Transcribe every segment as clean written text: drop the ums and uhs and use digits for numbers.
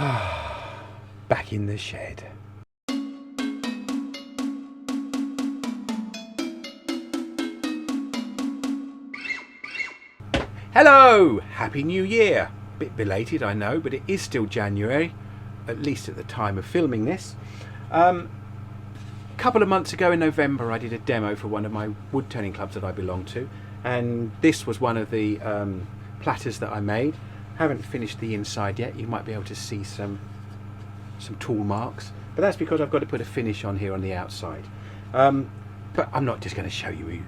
Back in the shed. Hello! Happy New Year! Bit belated, I know, but it is still January, at least at the time of filming this. A couple of months ago in November I did a demo for one of my wood turning clubs that I belong to, and this was one of the platters that I made. Haven't finished the inside yet. You might be able to see some tool marks, but that's because I've got to put a finish on here on the outside. But I'm not just going to show you.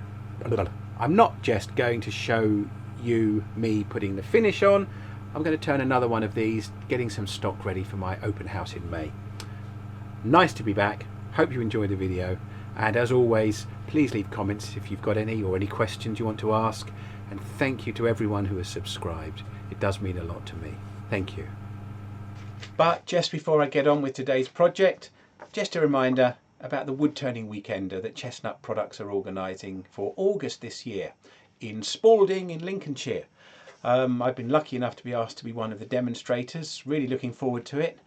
I'm not just going to show you me putting the finish on. I'm going to turn another one of these, getting some stock ready for my open house in May. Nice to be back. Hope you enjoyed the video, and as always, please leave comments if you've got any or any questions you want to ask, and thank you to everyone who has subscribed. It does mean a lot to me. Thank you. But just before I get on with today's project, just a reminder about the wood turning weekender that Chestnut Products are organising for August this year in Spalding in Lincolnshire. I've been lucky enough to be asked to be one of the demonstrators. Really looking forward to it.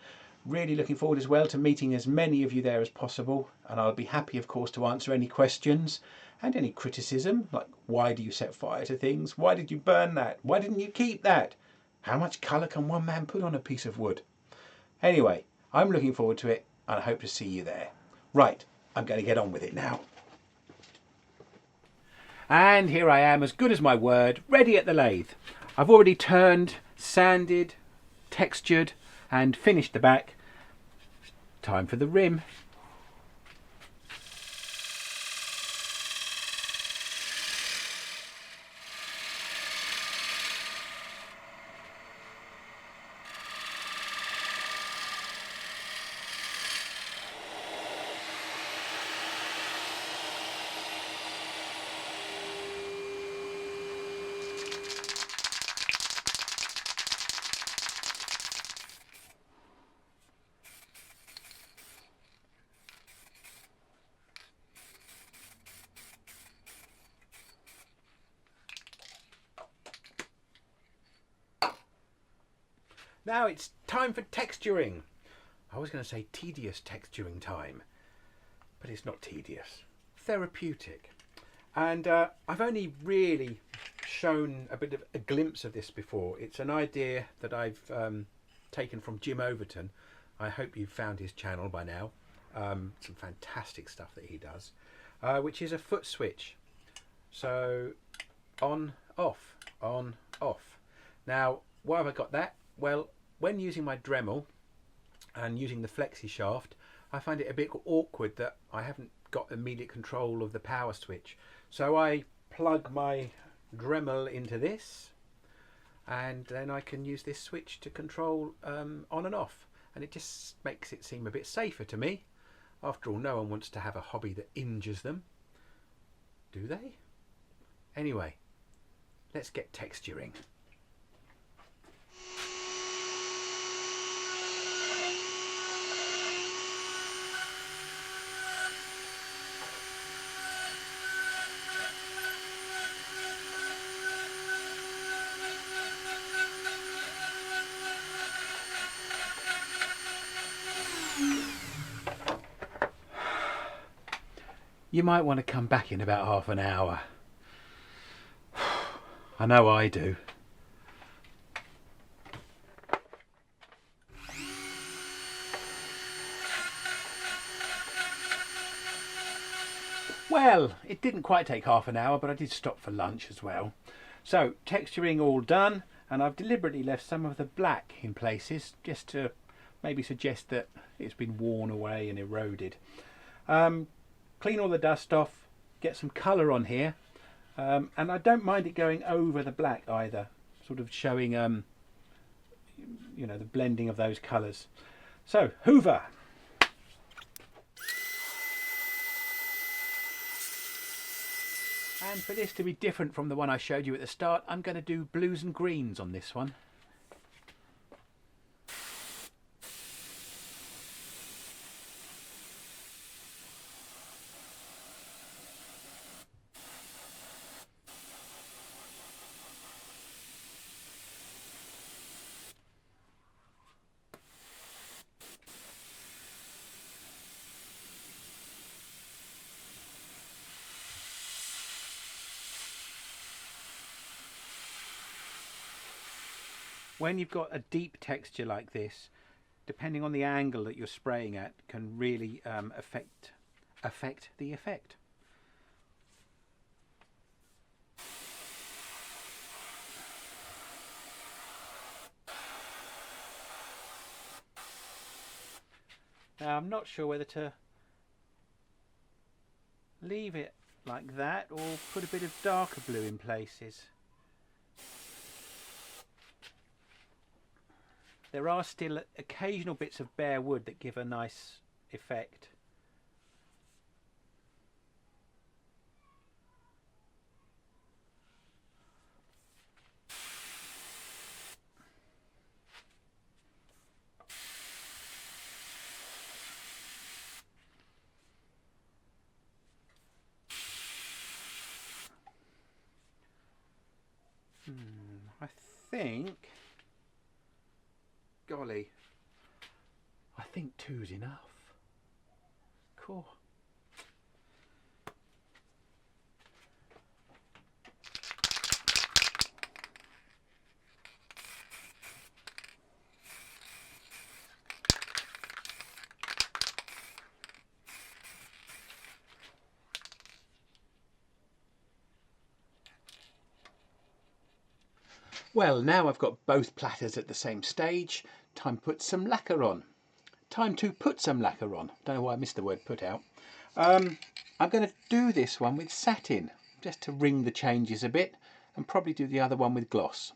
Really looking forward as well to meeting as many of you there as possible, and I'll be happy of course to answer any questions and any criticism, like why do you set fire to things, why did you burn that, why didn't you keep that, how much colour can one man put on a piece of wood. Anyway, I'm looking forward to it and I hope to see you there. Right, I'm going to get on with it now. And here I am, as good as my word, ready at the lathe. I've already turned, sanded, textured and finished the back. Time for the rim. Now it's time for texturing. I was going to say tedious texturing time, but it's not tedious. Therapeutic. And I've only really shown a bit of a glimpse of this before. It's an idea that I've taken from Jim Overton. I hope you've found his channel by now. Some fantastic stuff that he does, which is a foot switch. So on, off, on, off. Now, why have I got that? Well, when using my Dremel and using the flexi shaft, I find it a bit awkward that I haven't got immediate control of the power switch. So I plug my Dremel into this, and then I can use this switch to control on and off, and it just makes it seem a bit safer to me. After all, no one wants to have a hobby that injures them, do they? Anyway, let's get texturing. You might want to come back in about half an hour. I know I do. Well, it didn't quite take half an hour, but I did stop for lunch as well. So, texturing all done, and I've deliberately left some of the black in places just to maybe suggest that it's been worn away and eroded. Clean all the dust off, get some colour on here, and I don't mind it going over the black either, sort of showing you know, the blending of those colours. So, hoover. And for this to be different from the one I showed you at the start, I'm going to do blues and greens on this one. When you've got a deep texture like this, depending on the angle that you're spraying at, can really affect the effect. Now I'm not sure whether to leave it like that or put a bit of darker blue in places. There are still occasional bits of bare wood that give a nice effect. I think, golly, I think 2's enough. Cool. Well, now I've got both platters at the same stage. Time to put some lacquer on. Don't know why I missed the word put out. I'm going to do this one with satin, just to ring the changes a bit, and probably do the other one with gloss.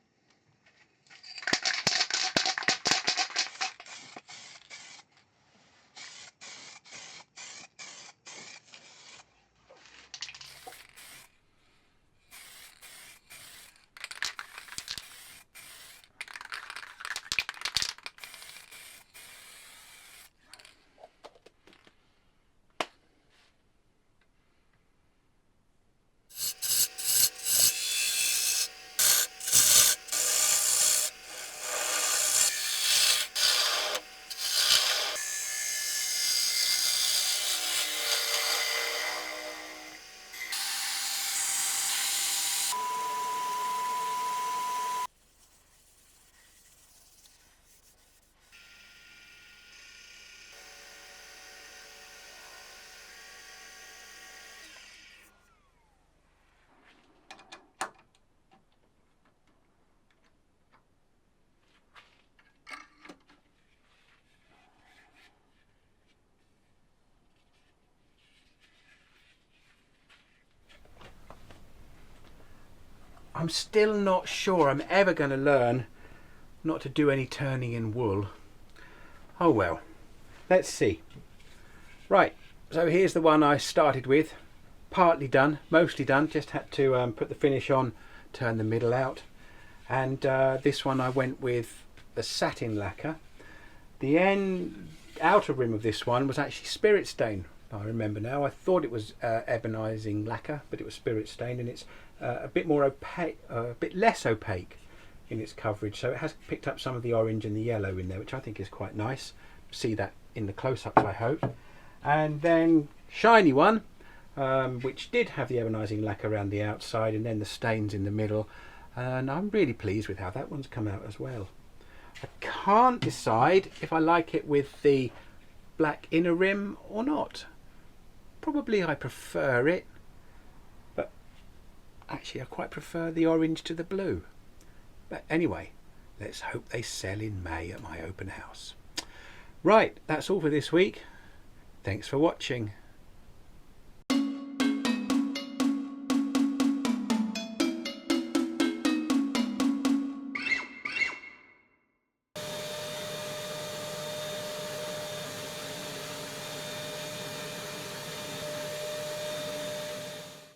I'm still not sure I'm ever going to learn not to do any turning in wool. Oh well, let's see. Right, so here's the one I started with. Partly done, mostly done, just had to put the finish on, turn the middle out. And this one I went with the Satin Lacquer. The outer rim of this one was actually spirit stain. I remember now. I thought it was Ebonizing lacquer, but it was spirit stain, and it's a bit more opaque, a bit less opaque in its coverage. So it has picked up some of the orange and the yellow in there, which I think is quite nice. See that in the close-ups, I hope. And then shiny one, which did have the Ebonizing lacquer around the outside, and then the stains in the middle. And I'm really pleased with how that one's come out as well. I can't decide if I like it with the black inner rim or not. Probably I prefer it, but actually I quite prefer the orange to the blue. But anyway, let's hope they sell in May at my open house. Right, that's all for this week. Thanks for watching.